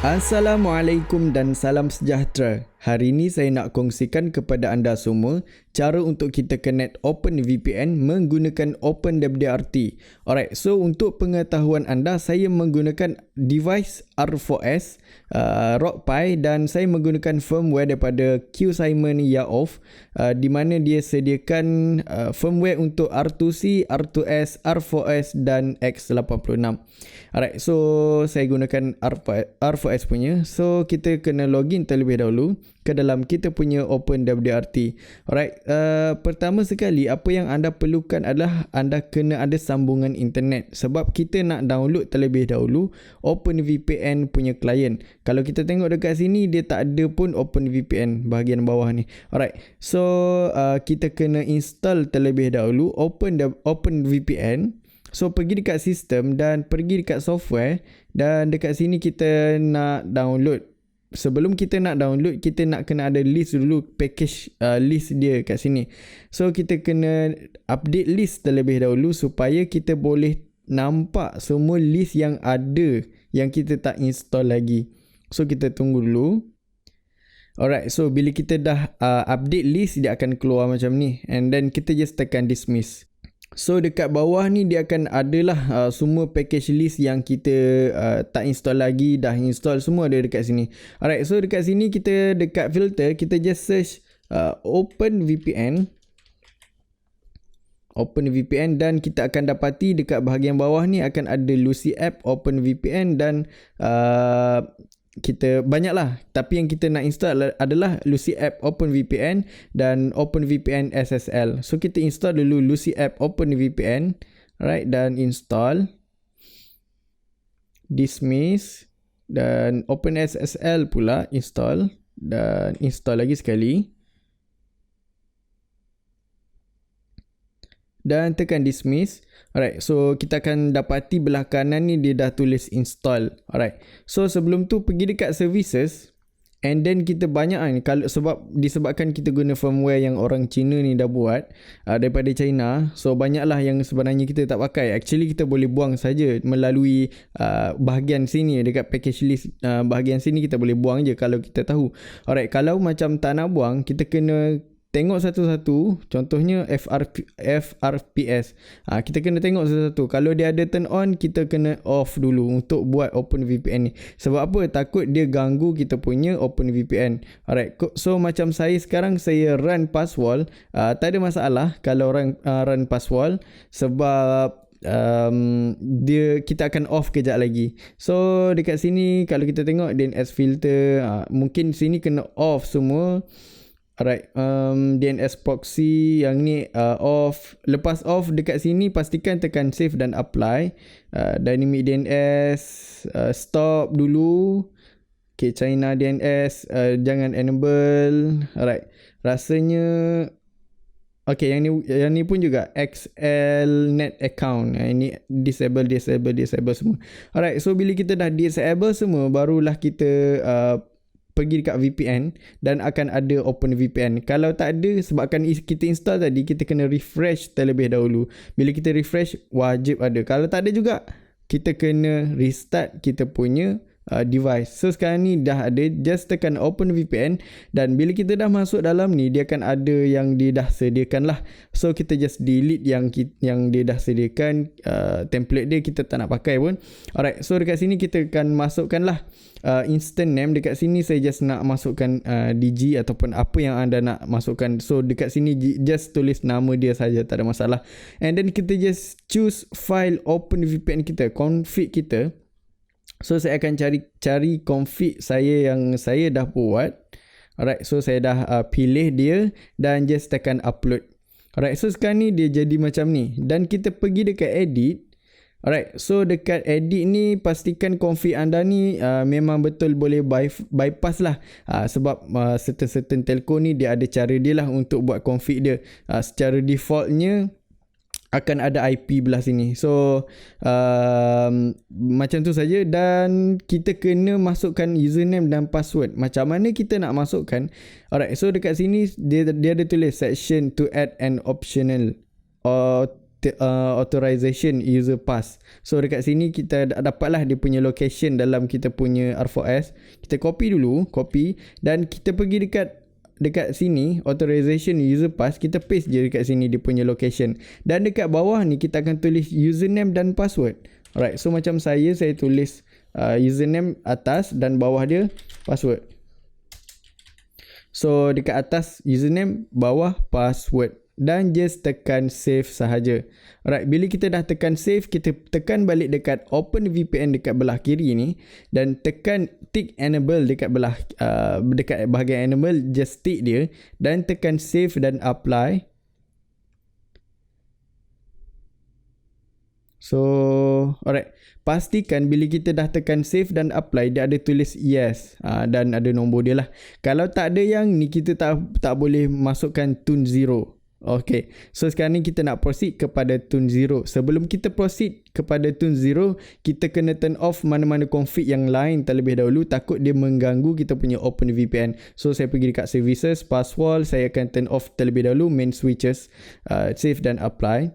Assalamualaikum dan salam sejahtera. Hari ini saya nak kongsikan kepada anda semua cara untuk kita connect OpenVPN menggunakan OpenWRT. Alright, so untuk pengetahuan anda, saya menggunakan device R4S, Rock Pi, dan saya menggunakan firmware daripada QSimon Yaof, di mana dia sediakan firmware untuk R2C, R2S, R4S dan X86. Alright, so saya gunakan R4S punya. So kita kena login terlebih dahulu ke dalam kita punya OpenWRT. Alright, pertama sekali apa yang anda perlukan adalah anda kena ada sambungan internet, sebab kita nak download terlebih dahulu OpenVPN punya client. Kalau kita tengok dekat sini, dia tak ada pun OpenVPN bahagian bawah ni. Alright, so kita kena install terlebih dahulu OpenVPN. So pergi dekat sistem dan pergi dekat software, dan dekat sini kita nak download. Sebelum kita nak download, kita nak kena ada list dulu, package list dia kat sini. So kita kena update list terlebih dahulu supaya kita boleh nampak semua list yang ada yang kita tak install lagi. So kita tunggu dulu. Alright, so bila kita dah update list, dia akan keluar macam ni, and then kita just tekan dismiss. So dekat bawah ni dia akan adalah semua package list yang kita tak install lagi, dah install, semua ada dekat sini. Alright, so dekat sini kita dekat filter, kita just search OpenVPN, dan kita akan dapati dekat bahagian bawah ni akan ada Lucy App, OpenVPN, dan kita banyaklah, tapi yang kita nak install adalah Lucy App OpenVPN dan OpenVPN SSL. So kita install dulu Lucy App OpenVPN, right, dan install, dismiss, dan OpenSSL pula install, dan install lagi sekali, dan tekan dismiss. Alright, so kita akan dapati belah kanan ni dia dah tulis install. Alright, so sebelum tu pergi dekat services, and then kita banyak ni, kalau disebabkan kita guna firmware yang orang Cina ni dah buat, daripada China, so banyaklah yang sebenarnya kita tak pakai. Actually kita boleh buang saja melalui bahagian sini, dekat package list, bahagian sini kita boleh buang je kalau kita tahu. Alright, kalau macam tak nak buang, kita kena tengok satu-satu. Contohnya FRPS. Kita kena tengok satu-satu. Kalau dia ada turn on, kita kena off dulu untuk buat OpenVPN ni. Sebab apa? Takut dia ganggu kita punya OpenVPN. Alright. So macam saya sekarang, saya run passwall. Tak ada masalah kalau run passwall, sebab kita akan off kejap lagi. So dekat sini kalau kita tengok DNS filter, mungkin sini kena off semua. Alright, DNS proxy yang ni off. Lepas off dekat sini, pastikan tekan save dan apply. Dynamic DNS stop dulu. Okay, China DNS jangan enable. Alright, rasanya okay, yang ni pun juga XLNet account. Ini disable semua. Alright, so bila kita dah disable semua, barulah kita pergi dekat VPN dan akan ada OpenVPN. Kalau tak ada, sebabkan kita install tadi, kita kena refresh terlebih dahulu. Bila kita refresh, wajib ada. Kalau tak ada juga, kita kena restart kita punya device. So sekarang ni dah ada, just tekan OpenVPN, dan bila kita dah masuk dalam ni, dia akan ada yang dia dah sediakan lah. So kita just delete yang dia dah sediakan, template dia kita tak nak pakai pun. Alright, so dekat sini kita akan masukkan lah instant name. Dekat sini saya just nak masukkan DG ataupun apa yang anda nak masukkan. So dekat sini just tulis nama dia saja, tak ada masalah. And then kita just choose file OpenVPN kita, config kita. So saya akan cari config saya yang saya dah buat. Alright, so saya dah pilih dia dan just tekan upload. Alright, so sekarang ni dia jadi macam ni, dan kita pergi dekat edit. Alright, so dekat edit ni pastikan config anda ni memang betul boleh bypass lah, sebab certain telco ni dia ada cara dia lah untuk buat config dia. Secara defaultnya akan ada IP belah sini. So macam tu saja, dan kita kena masukkan username dan password. Macam mana kita nak masukkan? Alright, so dekat sini dia ada tulis section to add an optional or authorization user pass. So dekat sini kita dapatlah dia punya location dalam kita punya R4S. Kita copy dulu, dan kita pergi dekat sini authorization user pass, kita paste je dekat sini dia punya location. Dan dekat bawah ni kita akan tulis username dan password. Alright, so macam saya tulis username atas dan bawah dia password. So dekat atas username, bawah password, dan just tekan save sahaja. Alright, bila kita dah tekan save, kita tekan balik dekat open VPN dekat belah kiri ni dan tekan tick enable dekat belah dekat bahagian enable, just tick dia dan tekan save dan apply. So alright, pastikan bila kita dah tekan save dan apply, dia ada tulis yes dan ada nombor dia lah. Kalau tak ada yang ni, kita tak boleh masukkan tune 0. Okay, so sekarang ni kita nak proceed kepada tune 0. Sebelum kita proceed kepada tune 0, kita kena turn off mana-mana config yang lain terlebih dahulu, takut dia mengganggu kita punya open VPN. So saya pergi dekat services, password, saya akan turn off terlebih dahulu main switches, save dan apply.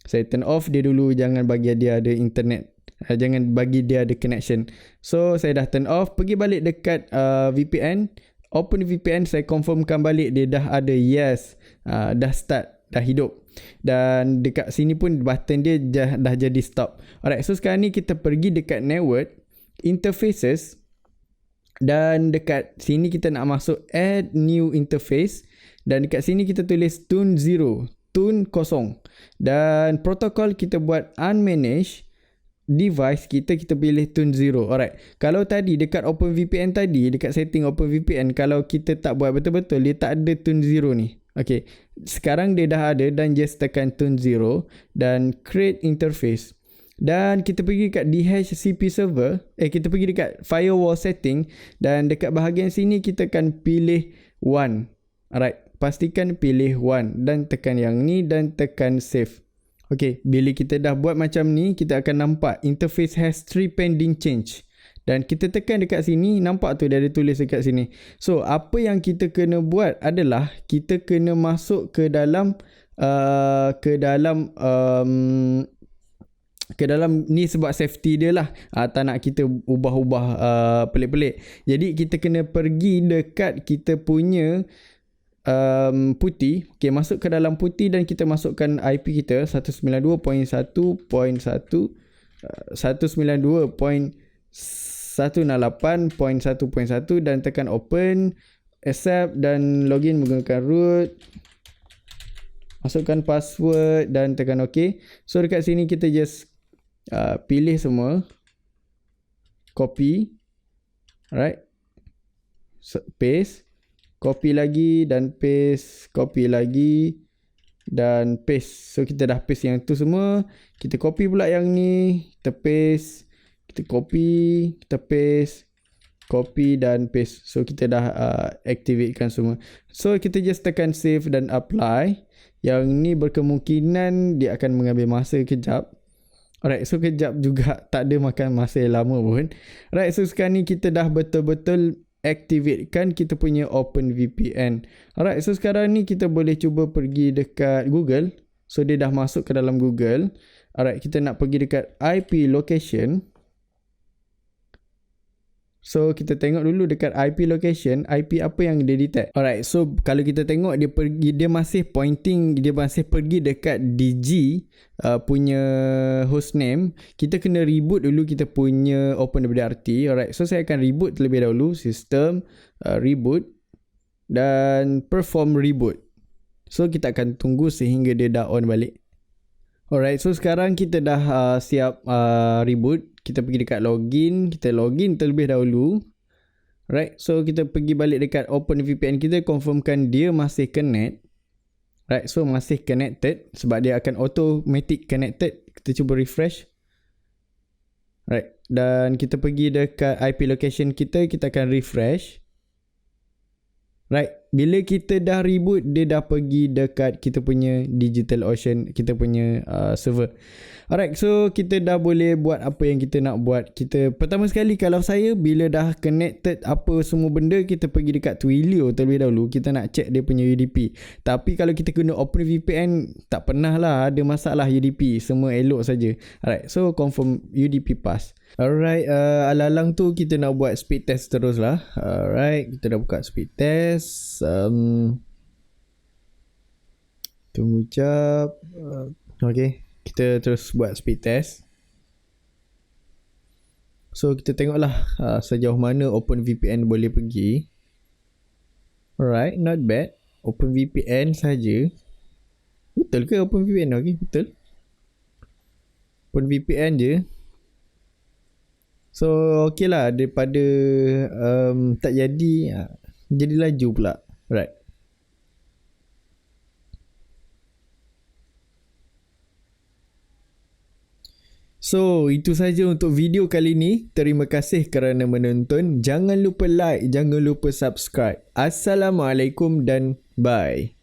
Saya turn off dia dulu, jangan bagi dia ada internet, jangan bagi dia ada connection. So saya dah turn off, pergi balik dekat VPN, open VPN, saya confirmkan balik dia dah ada yes, dah start, dah hidup. Dan dekat sini pun button dia dah jadi stop. Alright, so sekarang ni kita pergi dekat network, interfaces, dan dekat sini kita nak masuk add new interface, dan dekat sini kita tulis tune 0, tune kosong, dan protokol kita buat unmanaged device, kita pilih tune 0. Alright, kalau tadi dekat OpenVPN tadi, dekat setting OpenVPN, kalau kita tak buat betul-betul, dia tak ada tune 0 ni. Okay, sekarang dia dah ada, dan just tekan tune 0 dan create interface. Dan kita pergi kat DHCP server, kita pergi dekat firewall setting, dan dekat bahagian sini kita akan pilih 1. Alright, pastikan pilih 1 dan tekan yang ni dan tekan save. Okay, bila kita dah buat macam ni, kita akan nampak interface has 3 pending change. Dan kita tekan dekat sini, nampak tu dia ada tulis dekat sini. So apa yang kita kena buat adalah kita kena masuk ke dalam ni, sebab safety dia lah, tak nak kita ubah-ubah pelik-pelik. Jadi kita kena pergi dekat kita punya putih. Okay, masuk ke dalam putih dan kita masukkan IP kita 192.168.1.1 dan tekan open, accept dan login menggunakan root. Masukkan password dan tekan OK. So dekat sini kita just pilih semua, copy, alright, paste, copy lagi dan paste, copy lagi dan paste. So kita dah paste yang tu semua, kita copy pula yang ni, kita paste, kita copy, kita paste, copy dan paste. So kita dah activatekan semua. So kita just tekan save dan apply. Yang ni berkemungkinan dia akan mengambil masa kejap. Alright, so kejap juga, tak ada makan masa yang lama pun. Alright, so sekarang ni kita dah betul-betul activatekan kita punya OpenVPN. Alright, so sekarang ni kita boleh cuba pergi dekat Google. So dia dah masuk ke dalam Google. Alright, kita nak pergi dekat IP location. So kita tengok dulu dekat IP location, IP apa yang dia detect. Alright, so kalau kita tengok dia masih pointing, dia masih pergi dekat DG punya hostname. Kita kena reboot dulu kita punya OpenWRT. Alright, so saya akan reboot terlebih dahulu, system, reboot dan perform reboot. So kita akan tunggu sehingga dia dah on balik. Alright, so sekarang kita dah siap reboot. Kita pergi dekat login, kita login terlebih dahulu. Right, so kita pergi balik dekat OpenVPN kita, confirmkan dia masih connect. Right, so masih connected sebab dia akan automatic connected. Kita cuba refresh. Right, dan kita pergi dekat IP location kita, kita akan refresh. Right, Bila kita dah reboot, dia dah pergi dekat kita punya DigitalOcean, kita punya server. Alright, so kita dah boleh buat apa yang kita nak buat. Kita pertama sekali, kalau saya bila dah connected apa semua benda, kita pergi dekat Twilio terlebih dahulu. Kita nak check dia punya UDP. Tapi kalau kita guna OpenVPN, tak pernah lah ada masalah UDP. Semua elok saja. Alright, so confirm UDP pass. Alright, alang-alang tu kita nak buat speed test terus lah. Alright, kita dah buka speed test. Tunggu jap. Okay, kita terus buat speed test. So kita tengoklah sejauh mana OpenVPN boleh pergi. Alright, not bad. OpenVPN saja. Betul ke OpenVPN? Okay, betul. OpenVPN je. So okay lah, daripada tak jadi laju pula. Right. So itu saja untuk video kali ni. Terima kasih kerana menonton. Jangan lupa like, jangan lupa subscribe. Assalamualaikum dan bye.